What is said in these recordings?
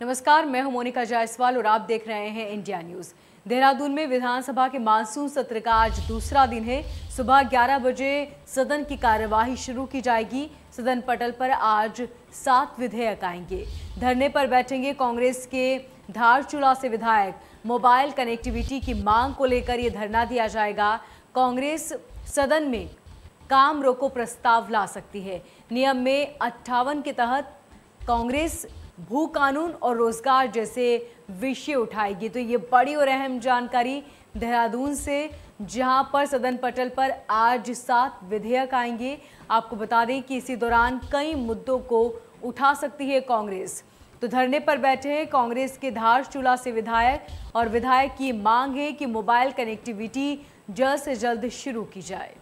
नमस्कार, मैं हूं मोनिका जायसवाल और आप देख रहे हैं इंडिया न्यूज। देहरादून में विधानसभा के मानसून सत्र का आज दूसरा दिन है। सुबह 11 बजे सदन की कार्यवाही शुरू की जाएगी। सदन पटल पर आज 7 विधेयक आएंगे। धरने पर बैठेंगे कांग्रेस के धारचूला से विधायक। मोबाइल कनेक्टिविटी की मांग को लेकर यह धरना दिया जाएगा। कांग्रेस सदन में काम रोको प्रस्ताव ला सकती है। नियम में 58 के तहत कांग्रेस भू कानून और रोजगार जैसे विषय उठाएगी। तो ये बड़ी और अहम जानकारी देहरादून से, जहां पर सदन पटल पर आज 7 विधेयक आएंगे। आपको बता दें कि इसी दौरान कई मुद्दों को उठा सकती है कांग्रेस। तो धरने पर बैठे हैं कांग्रेस के धारचूला से विधायक और विधायक की मांग है कि मोबाइल कनेक्टिविटी जल्द से जल्द शुरू की जाए।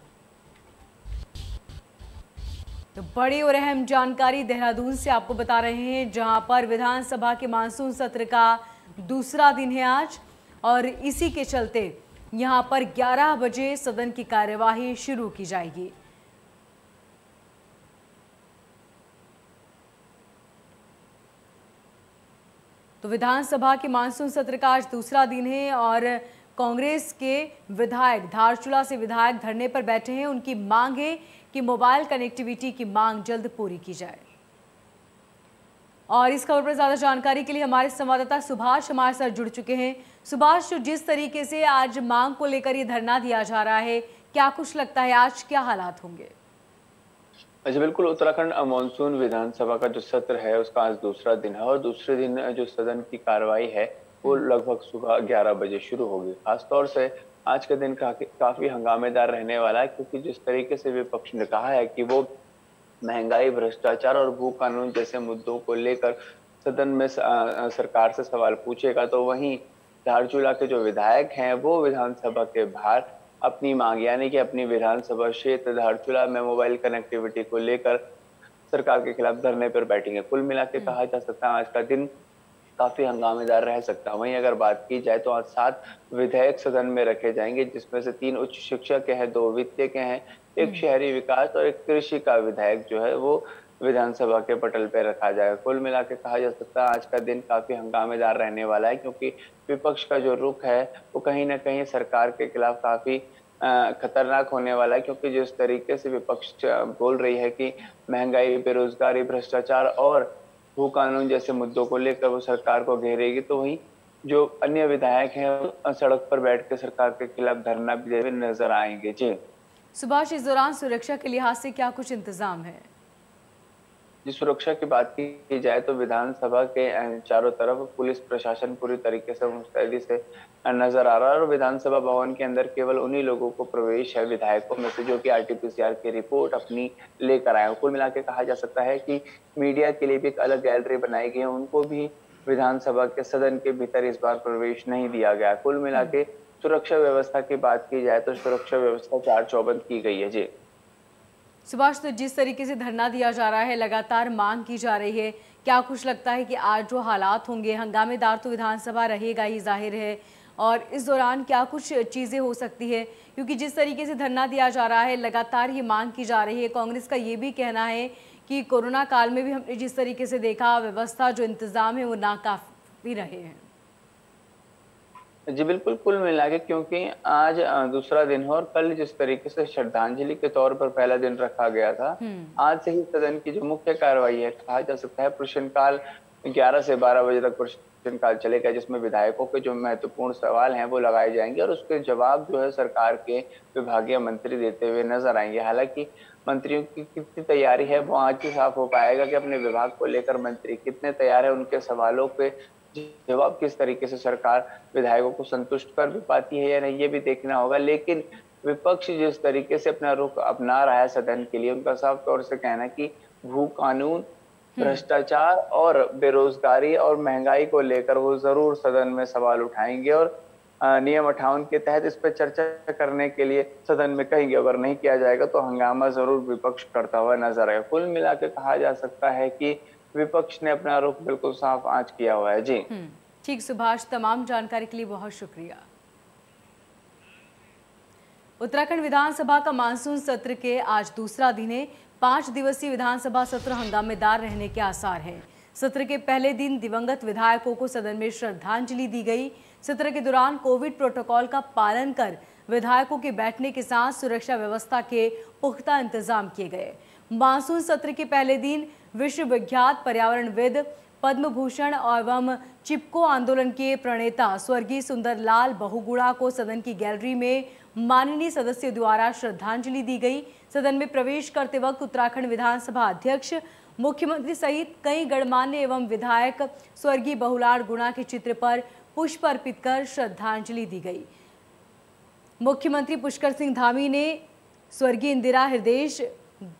तो बड़ी और अहम जानकारी देहरादून से आपको बता रहे हैं, जहां पर विधानसभा के मानसून सत्र का दूसरा दिन है आज और इसी के चलते यहां पर 11 बजे सदन की कार्यवाही शुरू की जाएगी। तो विधानसभा के मानसून सत्र का आज दूसरा दिन है और कांग्रेस के विधायक धारचूला से विधायक धरने पर बैठे हैं। उनकी मांग है कि मोबाइल कनेक्टिविटी की मांग जल्द पूरी की जाए। और इस खबर पर ज्यादा जानकारी के लिए हमारे संवाददाता सुभाष हमारे साथ जुड़ चुके हैं। सुभाष, जिस तरीके से आज मांग को लेकर ये धरना दिया जा रहा है, क्या कुछ लगता है आज क्या हालात होंगे? जी बिल्कुल, उत्तराखंड मानसून विधानसभा का जो सत्र है उसका आज दूसरा दिन है और दूसरे दिन जो सदन की कार्रवाई है वो लगभग सुबह 11 बजे शुरू होगी। खासतौर से आज का दिन काफी हंगामेदार रहने वाला है, क्योंकि जिस तरीके से विपक्ष ने कहा है कि वो महंगाई, भ्रष्टाचार और भू कानून जैसे मुद्दों को लेकर सदन में सरकार से सवाल पूछेगा, तो वहीं धारचूला के जो विधायक हैं वो विधानसभा के बाहर अपनी मांग यानी कि अपनी विधानसभा क्षेत्र धारचूला में मोबाइल कनेक्टिविटी को लेकर सरकार के खिलाफ धरने पर बैठेंगे। कुल मिला के कहा जा सकता है आज का दिन काफी हंगामेदार रह सकता है। वहीं अगर बात की जाए तो आज 7 विधेयक सदन में रखे जाएंगे, जिसमें से 3 उच्च शिक्षा के हैं, 2 वित्तीय के हैं, एक शहरी विकास और एक कृषि का विधायक जो है वो विधानसभा के पटल पर रखा जाएगा। कुल मिला के कहा जा सकता है आज का दिन काफी हंगामेदार रहने वाला है, क्योंकि विपक्ष का जो रुख है वो कहीं ना कहीं सरकार के खिलाफ काफी खतरनाक होने वाला है, क्योंकि जिस तरीके से विपक्ष बोल रही है कि महंगाई, बेरोजगारी, भ्रष्टाचार और भू कानून जैसे मुद्दों को लेकर वो सरकार को घेरेगी, तो वहीं जो अन्य विधायक हैं सड़क पर बैठ के सरकार के खिलाफ धरना भी देते नजर आएंगे। जी सुभाष, इस दौरान सुरक्षा के लिहाज से क्या कुछ इंतजाम है? जी, सुरक्षा की बात की जाए तो विधानसभा के चारों तरफ पुलिस प्रशासन पूरी तरीके से मुस्तैदी से नजर आ रहा है और विधानसभा भवन के अंदर केवल उन्हीं लोगों को प्रवेश है विधायकों में से जो कि आरटीपीसीआर की रिपोर्ट अपनी लेकर आए। कुल मिला के कहा जा सकता है कि मीडिया के लिए भी एक अलग गैलरी बनाई गई है, उनको भी विधानसभा के सदन के भीतर इस बार प्रवेश नहीं दिया गया। कुल मिला के सुरक्षा व्यवस्था की बात की जाए तो सुरक्षा व्यवस्था चार चौबंद की गई है। जी सुभाष, तो जिस तरीके से धरना दिया जा रहा है, लगातार मांग की जा रही है, क्या कुछ लगता है कि आज जो हालात होंगे, हंगामेदार तो विधानसभा रहेगा ही जाहिर है, और इस दौरान क्या कुछ चीज़ें हो सकती है? क्योंकि जिस तरीके से धरना दिया जा रहा है, लगातार ये मांग की जा रही है। कांग्रेस का ये भी कहना है कि कोरोना काल में भी हमने जिस तरीके से देखा, व्यवस्था जो इंतजाम है वो नाकाफी रहे हैं। जी बिल्कुल, कुल मिला के क्योंकि आज दूसरा दिन है और कल जिस तरीके से श्रद्धांजलि के तौर पर पहला दिन रखा गया था, आज से ही सदन की जो मुख्य कार्रवाई है, कहा जा सकता है प्रश्नकाल 11 से 12 बजे तक प्रश्नकाल चलेगा, जिसमें विधायकों के जो महत्वपूर्ण सवाल हैं वो लगाए जाएंगे और उसके जवाब जो है सरकार के विभागीय मंत्री देते हुए नजर आएंगे। हालांकि मंत्रियों की कितनी तैयारी है वो आज ही साफ हो पाएगा कि अपने विभाग को लेकर मंत्री कितने तैयार है, उनके सवालों पे जवाब किस तरीके से सरकार विधायकों को संतुष्ट कर भी पाती है या नहीं, ये भी देखना होगा। लेकिन विपक्ष जिस तरीके से अपना रुख अपना रहा है सदन के लिए, उनका साफ तौर से कहना है कि भू कानून, भ्रष्टाचार और बेरोजगारी और महंगाई को लेकर वो जरूर सदन में सवाल उठाएंगे और नियम 58 के तहत इस पर चर्चा करने के लिए सदन में कहेंगे। अगर नहीं किया जाएगा तो हंगामा जरूर विपक्ष करता हुआ नजर आएगा। कुल मिला के कहा जा सकता है कि विपक्ष ने अपना रुख बिल्कुल साफ आज किया हुआ है। जी ठीक सुभाष, तमाम जानकारी के लिए बहुत शुक्रिया। उत्तराखंड विधानसभा का मानसून सत्र के आज दूसरा दिन है। 5 दिवसीय विधानसभा सत्र हंगामेदार रहने के आसार हैं। सत्र के पहले दिन दिवंगत विधायकों को सदन में श्रद्धांजलि दी गई। सत्र के दौरान कोविड प्रोटोकॉल का पालन कर विधायकों के बैठने के साथ सुरक्षा व्यवस्था के पुख्ता इंतजाम किए गए। मानसून सत्र के पहले दिन विश्वविख्यात पर्यावरणविद, पद्म भूषण एवं चिपको आंदोलन के प्रणेता स्वर्गीय सुंदरलाल बहुगुणा को सदन की गैलरी में माननीय सदस्यों द्वारा श्रद्धांजलि दी गई। सदन में प्रवेश करते वक्त उत्तराखंड विधानसभा अध्यक्ष, मुख्यमंत्री सहित कई गणमान्य एवं विधायक स्वर्गीय बहुलाल गुणा के चित्र पर पुष्प अर्पित कर श्रद्धांजलि दी गई। मुख्यमंत्री पुष्कर सिंह धामी ने स्वर्गीय इंदिरा हृदय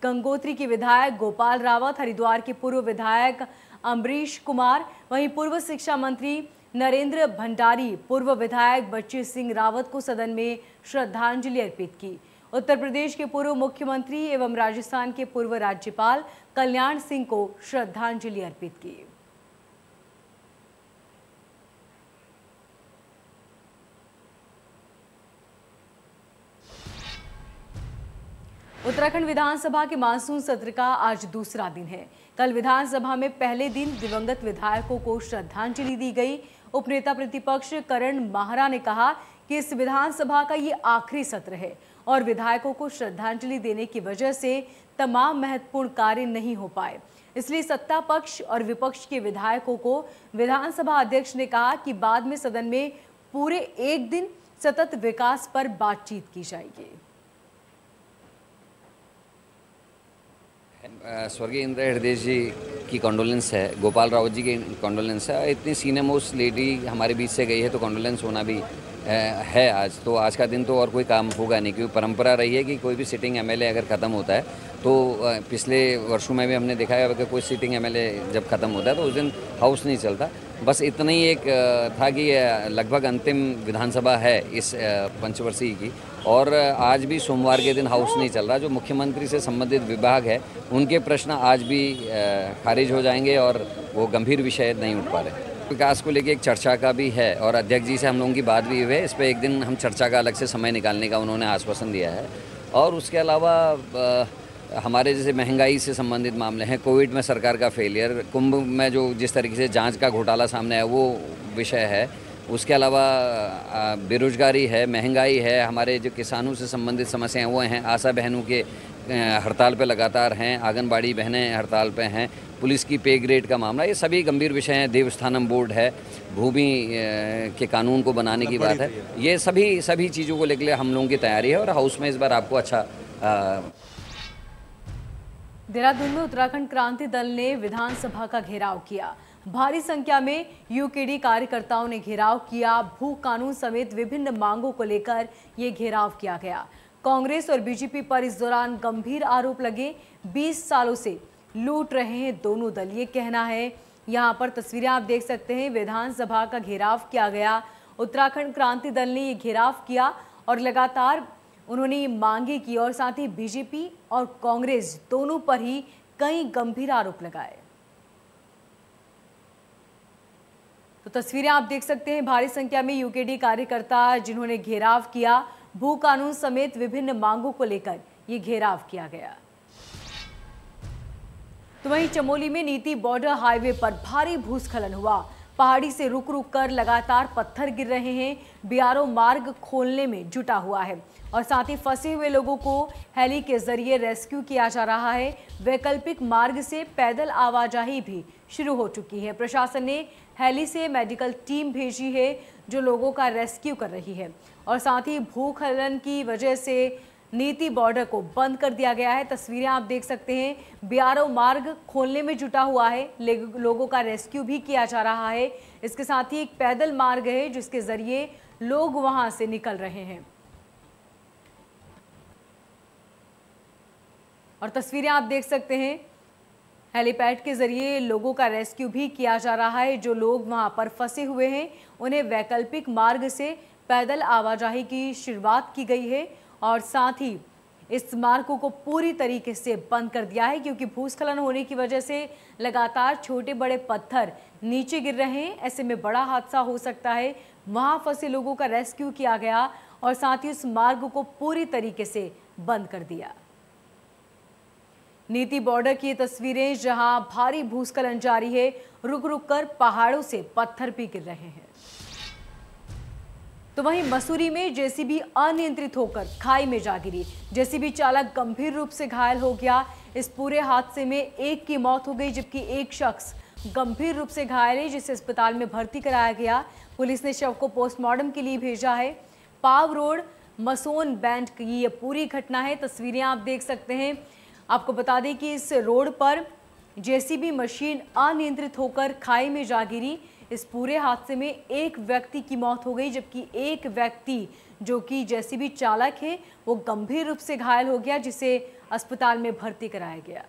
गंगोत्री के विधायक गोपाल रावत, हरिद्वार के पूर्व विधायक अम्बरीश कुमार, वहीं पूर्व शिक्षा मंत्री नरेंद्र भंडारी, पूर्व विधायक बच्ची सिंह रावत को सदन में श्रद्धांजलि अर्पित की। उत्तर प्रदेश के पूर्व मुख्यमंत्री एवं राजस्थान के पूर्व राज्यपाल कल्याण सिंह को श्रद्धांजलि अर्पित की। उत्तराखंड विधानसभा के मानसून सत्र का आज दूसरा दिन है। कल विधानसभा में पहले दिन दिवंगत विधायकों को श्रद्धांजलि दी गई। उपनेता प्रतिपक्ष करण माहरा ने कहा कि इस विधानसभा का ये आखिरी सत्र है और विधायकों को श्रद्धांजलि देने की वजह से तमाम महत्वपूर्ण कार्य नहीं हो पाए, इसलिए सत्ता पक्ष और विपक्ष के विधायकों को विधानसभा अध्यक्ष ने कहा कि बाद में सदन में पूरे एक दिन सतत विकास पर बातचीत की जाएगी। स्वर्गीय इंदिरा हृदय जी की कॉन्डोलेंस है, गोपाल रावत जी की कॉन्डोलेंस है। इतनी सीनियर मोस्ट लेडी हमारे बीच से गई है तो कॉन्डोलेंस होना भी है आज। तो आज का दिन तो और कोई काम होगा नहीं, क्योंकि परंपरा रही है कि कोई भी सिटिंग एमएलए अगर ख़त्म होता है तो पिछले वर्षों में भी हमने देखा है कि कोई सिटिंग एमएलए जब ख़त्म होता है तो उस दिन हाउस नहीं चलता। बस इतना ही एक था कि लगभग अंतिम विधानसभा है इस पंचवर्षीय की, और आज भी सोमवार के दिन हाउस नहीं चल रहा। जो मुख्यमंत्री से संबंधित विभाग है उनके प्रश्न आज भी खारिज हो जाएंगे और वो गंभीर विषय नहीं उठ पा रहे। विकास को लेके एक चर्चा का भी है और अध्यक्ष जी से हम लोगों की बात भी हुई है। इस पर एक दिन हम चर्चा का अलग से समय निकालने का उन्होंने आश्वासन दिया है। और उसके अलावा हमारे जैसे महंगाई से संबंधित मामले हैं, कोविड में सरकार का फेलियर, कुंभ में जो जिस तरीके से जांच का घोटाला सामने है वो विषय है। उसके अलावा बेरोजगारी है, महंगाई है, हमारे जो किसानों से संबंधित समस्याएं वो हैं, आशा बहनों के हड़ताल पे लगातार हैं, आंगनबाड़ी बहनें हड़ताल पे हैं, पुलिस की पे ग्रेड का मामला, ये सभी गंभीर विषय हैं। देवस्थानम बोर्ड है, भूमि के कानून को बनाने की बात है। ये सभी चीज़ों को लेकर हम लोगों की तैयारी है और हाउस में इस बार आपको अच्छा। देहरादून में उत्तराखंड क्रांति दल ने विधानसभा का घेराव किया। भारी संख्या में यूकेडी कार्यकर्ताओं ने घेराव किया। भू कानून समेत विभिन्न मांगों को लेकर ये घेराव किया गया। कांग्रेस और बीजेपी पर इस दौरान गंभीर आरोप लगे। 20 सालों से लूट रहे हैं दोनों दल, ये कहना है। यहाँ पर तस्वीरें आप देख सकते हैं, विधानसभा का घेराव किया गया। उत्तराखंड क्रांति दल ने ये घेराव किया और लगातार उन्होंने ये मांगे की और साथ ही बीजेपी और कांग्रेस दोनों पर ही कई गंभीर आरोप लगाए। तो तस्वीरें आप देख सकते हैं, भारी संख्या में यूकेडी कार्यकर्ता जिन्होंने घेराव किया। भू कानून समेत विभिन्न मांगों को लेकर ये घेराव किया गया। तो वहीं चमोली में नीति बॉर्डर हाईवे पर भारी भूस्खलन हुआ। पहाड़ी से रुक रुक कर लगातार पत्थर गिर रहे हैं। बीआरओ मार्ग खोलने में जुटा हुआ है और साथ ही फंसे हुए लोगों को हेली के जरिए रेस्क्यू किया जा रहा है। वैकल्पिक मार्ग से पैदल आवाजाही भी शुरू हो चुकी है। प्रशासन ने हेली से मेडिकल टीम भेजी है जो लोगों का रेस्क्यू कर रही है और साथ ही भूस्खलन की वजह से नीति बॉर्डर को बंद कर दिया गया है। तस्वीरें आप देख सकते हैं, बीआरओ मार्ग खोलने में जुटा हुआ है, लोगों का रेस्क्यू भी किया जा रहा है। इसके साथ ही एक पैदल मार्ग है जिसके जरिए लोग वहां से निकल रहे हैं और तस्वीरें आप देख सकते हैं, हेलीपैड के जरिए लोगों का रेस्क्यू भी किया जा रहा है। जो लोग वहां पर फंसे हुए हैं उन्हें वैकल्पिक मार्ग से पैदल आवाजाही की शुरुआत की गई है और साथ ही इस मार्ग को पूरी तरीके से बंद कर दिया है क्योंकि भूस्खलन होने की वजह से लगातार छोटे बड़े पत्थर नीचे गिर रहे हैं। ऐसे में बड़ा हादसा हो सकता है। वहां फंसे लोगों का रेस्क्यू किया गया और साथ ही उस मार्ग को पूरी तरीके से बंद कर दिया। नीति बॉर्डर की ये तस्वीरें, जहां भारी भूस्खलन जारी है, रुक रुक कर पहाड़ों से पत्थर भी गिर रहे हैं। तो वहीं मसूरी में जेसीबी अनियंत्रित होकर खाई में जा गिरी। जेसीबी चालक गंभीर रूप से घायल हो गया। इस पूरे हादसे में एक की मौत हो गई, जबकि एक शख्स गंभीर रूप से घायल है, जिसे अस्पताल में भर्ती कराया गया। पुलिस ने शव को पोस्टमार्टम के लिए भेजा है। पाव रोड मसोन बैंड की ये पूरी घटना है। तस्वीरें आप देख सकते हैं। आपको बता दें कि इस रोड पर जेसीबी मशीन अनियंत्रित होकर खाई में जा गिरी। इस पूरे हादसे में एक व्यक्ति की मौत हो गई, जबकि एक व्यक्ति जो कि जेसीबी चालक है वो गंभीर रूप से घायल हो गया, जिसे अस्पताल में भर्ती कराया गया।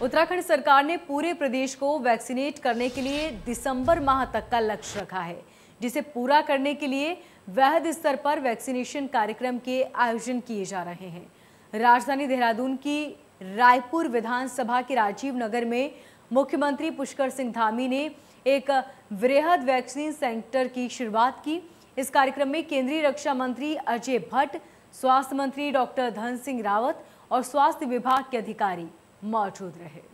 उत्तराखंड सरकार ने पूरे प्रदेश को वैक्सीनेट करने के लिए दिसंबर माह तक का लक्ष्य रखा है, जिसे पूरा करने के लिए वृहद स्तर पर वैक्सीनेशन कार्यक्रम के आयोजन किए जा रहे हैं। राजधानी देहरादून की रायपुर विधानसभा के राजीव नगर में मुख्यमंत्री पुष्कर सिंह धामी ने एक वृहद वैक्सीन सेंटर की शुरुआत की। इस कार्यक्रम में केंद्रीय रक्षा मंत्री अजय भट्ट, स्वास्थ्य मंत्री डॉक्टर धन सिंह रावत और स्वास्थ्य विभाग के अधिकारी मौजूद रहे।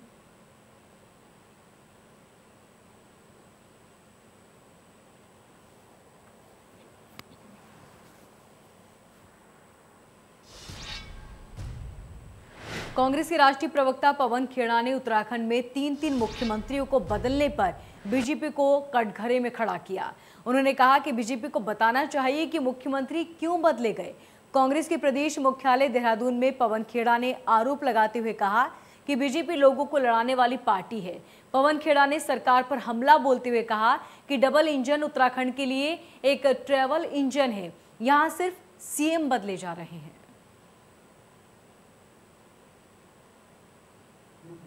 कांग्रेस के राष्ट्रीय प्रवक्ता पवन खेड़ा ने उत्तराखंड में 3 मुख्यमंत्रियों को बदलने पर बीजेपी को कटघरे में खड़ा किया। उन्होंने कहा कि बीजेपी को बताना चाहिए कि मुख्यमंत्री क्यों बदले गए। कांग्रेस के प्रदेश मुख्यालय देहरादून में पवन खेड़ा ने आरोप लगाते हुए कहा कि बीजेपी लोगों को लड़ाने वाली पार्टी है। पवन खेड़ा ने सरकार पर हमला बोलते हुए कहा कि डबल इंजन उत्तराखंड के लिए एक ट्रैवल इंजन है, यहां सिर्फ सीएम बदले जा रहे हैं।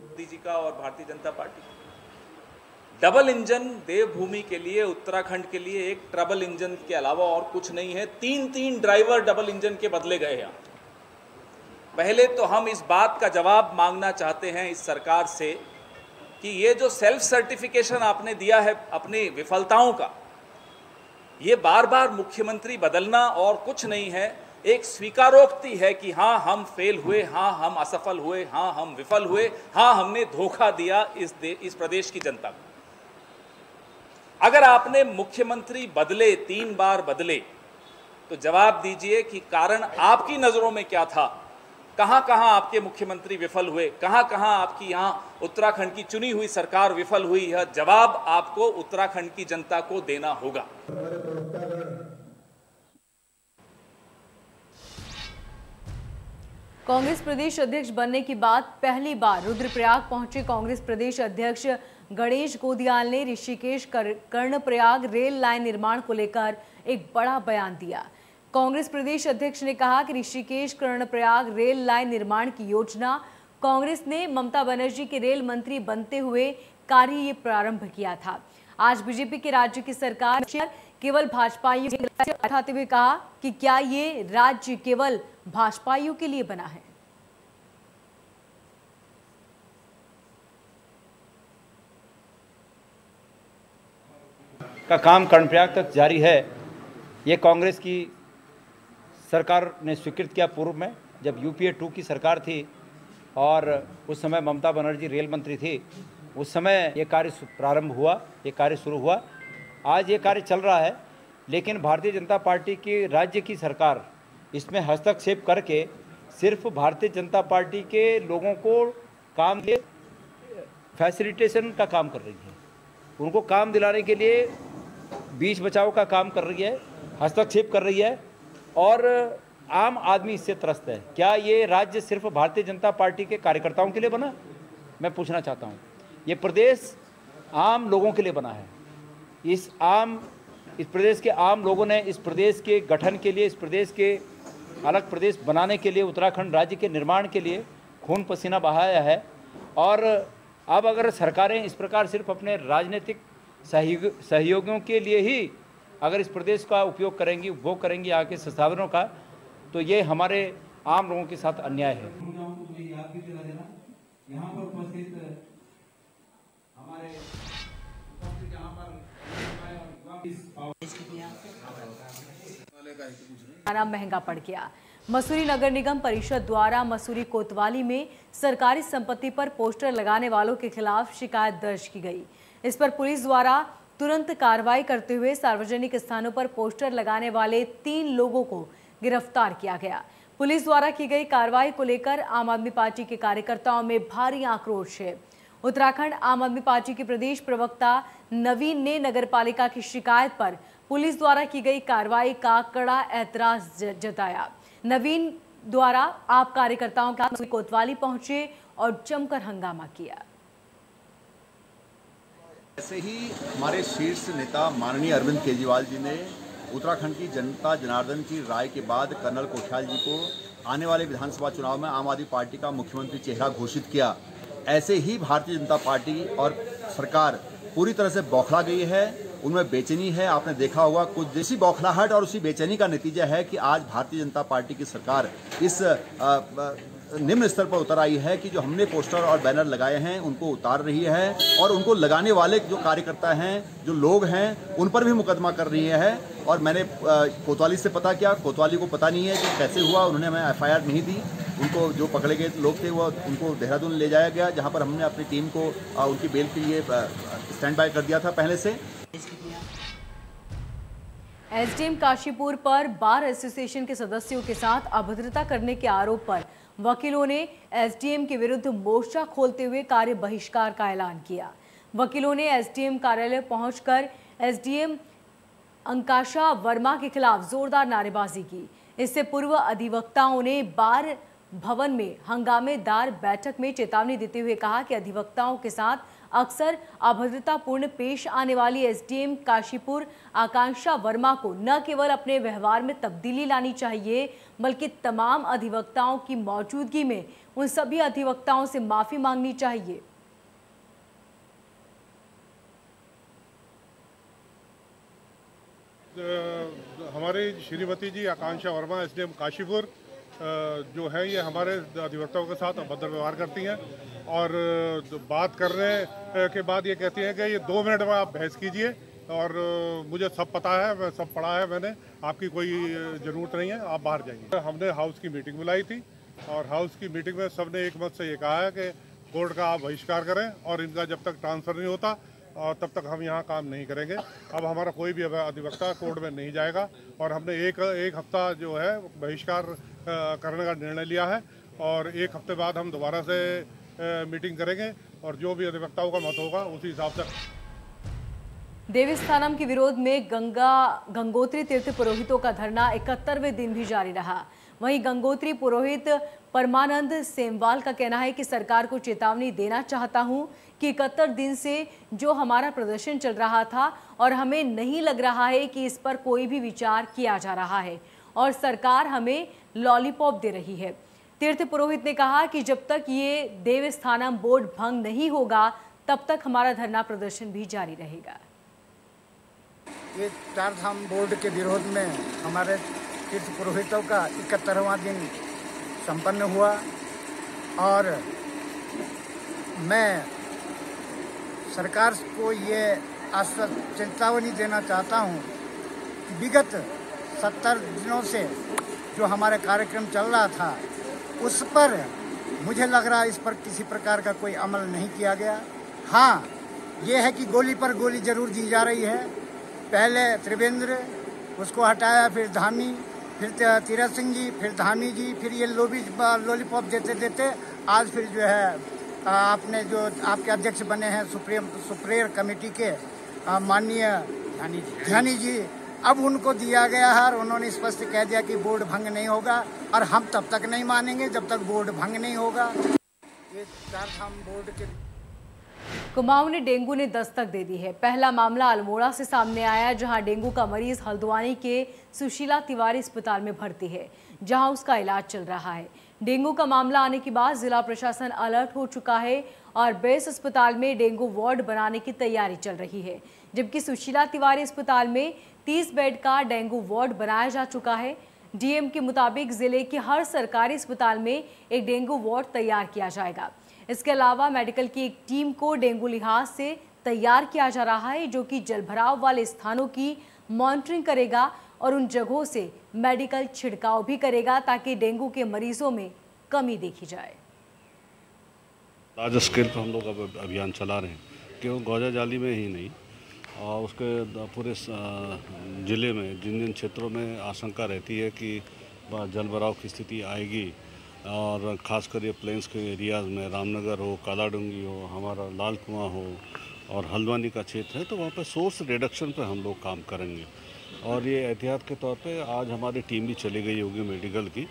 मोदी जी का और Bharatiya Janata party double engine देवभूमि के लिए, उत्तराखंड के लिए एक ट्रबल इंजन के अलावा और कुछ नहीं है। 3 ड्राइवर डबल इंजन के बदले गए हैं। पहले तो हम इस बात का जवाब मांगना चाहते हैं इस सरकार से कि ये जो सेल्फ सर्टिफिकेशन आपने दिया है अपनी विफलताओं का, ये बार बार मुख्यमंत्री बदलना और कुछ नहीं है, एक स्वीकारोक्ति है कि हाँ हम फेल हुए, हाँ हम असफल हुए, हाँ हम विफल हुए, हाँ हमने धोखा दिया इस प्रदेश की जनता को। अगर आपने मुख्यमंत्री बदले, 3 बार बदले, तो जवाब दीजिए कि कारण आपकी नजरों में क्या था, कहां कहां आपके मुख्यमंत्री विफल हुए, कहां कहां आपकी यहां उत्तराखंड की चुनी हुई सरकार विफल हुई। यह जवाब आपको उत्तराखंड की जनता को देना होगा। कांग्रेस प्रदेश अध्यक्ष बनने की बात पहली बार रुद्रप्रयाग पहुंचे कांग्रेस प्रदेश अध्यक्ष गणेश गोदियाल ने ऋषिकेश कर्णप्रयाग रेल लाइन निर्माण को लेकर एक बड़ा बयान दिया। कांग्रेस प्रदेश अध्यक्ष ने कहा कि ऋषिकेश कर्णप्रयाग रेल लाइन निर्माण की योजना कांग्रेस ने ममता बनर्जी के रेल मंत्री बनते हुए कार्य ये प्रारंभ किया था। आज बीजेपी के राज्य की सरकार केवल भाजपाइयों के उठाते हुए कहा कि क्या ये राज्य केवल भाजपाइयों के लिए बना है। का काम कर्णप्रयाग तक जारी है। ये कांग्रेस की सरकार ने स्वीकृत किया। पूर्व में जब यूपीए 2 की सरकार थी और उस समय ममता बनर्जी रेल मंत्री थी, उस समय ये कार्य प्रारंभ हुआ, ये कार्य शुरू हुआ। आज ये कार्य चल रहा है, लेकिन भारतीय जनता पार्टी की राज्य की सरकार इसमें हस्तक्षेप करके सिर्फ भारतीय जनता पार्टी के लोगों को काम दे फैसिलिटेशन का काम कर रही है, उनको काम दिलाने के लिए बीच बचाव का काम कर रही है, हस्तक्षेप कर रही है और आम आदमी इससे त्रस्त है। क्या ये राज्य सिर्फ भारतीय जनता पार्टी के कार्यकर्ताओं के लिए बना? मैं पूछना चाहता हूँ। ये प्रदेश आम लोगों के लिए बना है। इस प्रदेश के आम लोगों ने इस प्रदेश के गठन के लिए, इस प्रदेश के अलग प्रदेश बनाने के लिए, उत्तराखंड राज्य के निर्माण के लिए खून पसीना बहाया है। और अब अगर सरकारें इस प्रकार सिर्फ अपने राजनीतिक सहयोगियों के लिए ही अगर इस प्रदेश का उपयोग करेंगी, उपभोग करेंगी यहाँ के संसाधनों का, तो ये हमारे आम लोगों के साथ अन्याय है। खाना महंगा पड़ गया। मसूरी नगर निगम परिषद द्वारा मसूरी कोतवाली में सरकारी संपत्ति पर पोस्टर लगाने वालों के खिलाफ शिकायत दर्ज की गई। इस पर पुलिस द्वारा तुरंत कार्रवाई करते हुए सार्वजनिक स्थानों पर पोस्टर लगाने वाले 3 लोगों को गिरफ्तार किया गया। पुलिस द्वारा की गई कार्रवाई को लेकर आम आदमी पार्टी के कार्यकर्ताओं में भारी आक्रोश है। उत्तराखंड आम आदमी पार्टी के प्रदेश प्रवक्ता नवीन ने नगरपालिका की शिकायत पर पुलिस द्वारा की गई कार्रवाई का कड़ा ऐतराज जताया। नवीन द्वारा आप कार्यकर्ताओं के साथ कोतवाली पहुंचे और जमकर हंगामा किया। ऐसे ही हमारे शीर्ष नेता माननीय अरविंद केजरीवाल जी ने उत्तराखंड की जनता जनार्दन की राय के बाद कर्नल कोश्याल जी को आने वाले विधानसभा चुनाव में आम आदमी पार्टी का मुख्यमंत्री चेहरा घोषित किया। ऐसे ही भारतीय जनता पार्टी और सरकार पूरी तरह से बौखला गई है, उनमें बेचैनी है। आपने देखा होगा कुछ जैसी बौखलाहट और उसी बेचैनी का नतीजा है कि आज भारतीय जनता पार्टी की सरकार इस निम्न स्तर पर उतर आई है कि जो हमने पोस्टर और बैनर लगाए हैं उनको उतार रही है और उनको लगाने वाले जो कार्यकर्ता हैं, जो लोग हैं, उन पर भी मुकदमा कर रही है। और मैंने कोतवाली से पता किया, कोतवाली को पता नहीं है कि कैसे हुआ, उन्होंने हमें एफआईआर नहीं दी। उनको जो पकड़े गए लोग थे वो उनको देहरादून ले जाया गया, जहां पर हमने अपनी टीम को उनकी बेल के लिए स्टैंड बाय कर दिया था पहले से। एसडीएम काशीपुर पर बार एसोसिएशन के सदस्यों के साथ अभद्रता करने के आरोप पर वकीलों ने एसडीएम के विरुद्ध मोर्चा खोलते हुए कार्य बहिष्कार का ऐलान किया। वकीलों ने एसडीएम कार्यालय पहुंचकर एसडीएम अंकाशा वर्मा के खिलाफ जोरदार नारेबाजी की। इससे पूर्व अधिवक्ताओं ने बार भवन में हंगामेदार बैठक में चेतावनी देते हुए कहा कि अधिवक्ताओं के साथ अक्सर अभद्रतापूर्ण पेश आने वाली एसडीएम काशीपुर आकांक्षा वर्मा को न केवल अपने व्यवहार में तब्दीली लानी चाहिए बल्कि तमाम अधिवक्ताओं की मौजूदगी में उन सभी अधिवक्ताओं से माफी मांगनी चाहिए। हमारी श्रीमती जी आकांक्षा वर्मा एसडीएम काशीपुर जो है ये हमारे अधिवक्ताओं के साथ अभद्र व्यवहार करती हैं और बात करने के बाद ये कहती हैं कि ये 2 मिनट में आप बहस कीजिए और मुझे सब पता है, मैं सब पढ़ा है मैंने, आपकी कोई ज़रूरत नहीं है, आप बाहर जाइए। हमने हाउस की मीटिंग बुलाई थी और हाउस की मीटिंग में सबने एक मत से ये कहा है कि कोर्ट का आप बहिष्कार करें और इनका जब तक ट्रांसफ़र नहीं होता और तब तक हम यहाँ काम नहीं करेंगे। अब हमारा कोई भी अधिवक्ता कोर्ट में नहीं जाएगा और हमने एक हफ्ता जो है बहिष्कार करने का निर्णय लिया है और 1 हफ्ते बाद हम दोबारा से मीटिंग करेंगे और जो भी अधिवक्ताओं का मत होगा उसी हिसाब से। देवस्थानम के विरोध में गंगोत्री तीर्थ पुरोहितों का धरना 71वें दिन भी जारी रहा। वहीं गंगोत्री पुरोहित परमानंद सेमवाल का कहना है कि सरकार को चेतावनी देना चाहता हूं कि 71 दिन से जो हमारा प्रदर्शन चल रहा था और हमें नहीं लग रहा है कि इस पर कोई भी विचार किया जा रहा है और सरकार हमें लॉलीपॉप दे रही है। तीर्थ पुरोहित ने कहा कि जब तक ये देवस्थानम बोर्ड भंग नहीं होगा तब तक हमारा धरना प्रदर्शन भी जारी रहेगा। ये 4 धाम बोर्ड के विरोध में हमारे तीर्थ पुरोहितों का 71वां दिन संपन्न हुआ और मैं सरकार को ये चेतावनी देना चाहता हूँ कि विगत 70 दिनों से जो हमारे कार्यक्रम चल रहा था उस पर मुझे लग रहा है इस पर किसी प्रकार का कोई अमल नहीं किया गया। हाँ, ये है कि गोली पर गोली जरूर दी जा रही है। पहले त्रिवेंद्र, उसको हटाया, फिर धामी, फिर तीरथ सिंह जी, फिर धामी जी, फिर ये लॉलीपॉप देते देते आज फिर जो है आपने जो आपके अध्यक्ष बने हैं सुप्रीम कमेटी के माननीय ध्यानी जी, अब उनको दिया गया है और उन्होंने स्पष्ट कह दिया कि बोर्ड भंग नहीं होगा और हम तब तक नहीं मानेंगे जब तक बोर्ड भंग नहीं होगा। ये 4 धाम बोर्ड के कुमाऊं में डेंगू ने दस्तक दे दी है। पहला मामला अल्मोड़ा से सामने आया जहां डेंगू का मरीज हल्द्वानी के सुशीला तिवारी अस्पताल में भर्ती है जहां उसका इलाज चल रहा है। डेंगू का मामला आने के बाद जिला प्रशासन अलर्ट हो चुका है और बेस अस्पताल में डेंगू वार्ड बनाने की तैयारी चल रही है, जबकि सुशीला तिवारी अस्पताल में 30 बेड का डेंगू वार्ड बनाया जा चुका है। डीएम के मुताबिक जिले के हर सरकारी अस्पताल में एक डेंगू वार्ड तैयार किया जाएगा। इसके अलावा मेडिकल की एक टीम को डेंगू लिहाज से तैयार किया जा रहा है जो कि जलभराव वाले स्थानों की मॉनिटरिंग करेगा और उन जगहों से मेडिकल छिड़काव भी करेगा ताकि डेंगू के मरीजों में कमी देखी जाए। लार्ज स्केल पर हम लोग अब अभियान चला रहे हैं, केवल गौजा जाली में ही नहीं और उसके पूरे ज़िले में जिन जिन क्षेत्रों में आशंका रहती है कि जल भराव की स्थिति आएगी और ख़ासकर ये प्लेन्स के एरियाज़ में रामनगर हो, कालाडूंगी हो, हमारा लाल कुआं हो और हल्द्वानी का क्षेत्र है, तो वहाँ पर सोर्स रिडक्शन पर हम लोग काम करेंगे। और ये एहतियात के तौर पे आज हमारी टीम भी चली गई होगी मेडिकल की।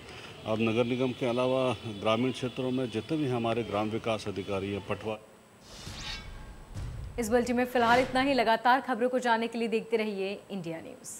अब नगर निगम के अलावा ग्रामीण क्षेत्रों में जितने भी हमारे ग्राम विकास अधिकारी हैं, पटवा। इस बुलेटिन में फिलहाल इतना ही। लगातार खबरों को जानने के लिए देखते रहिए इंडिया न्यूज़।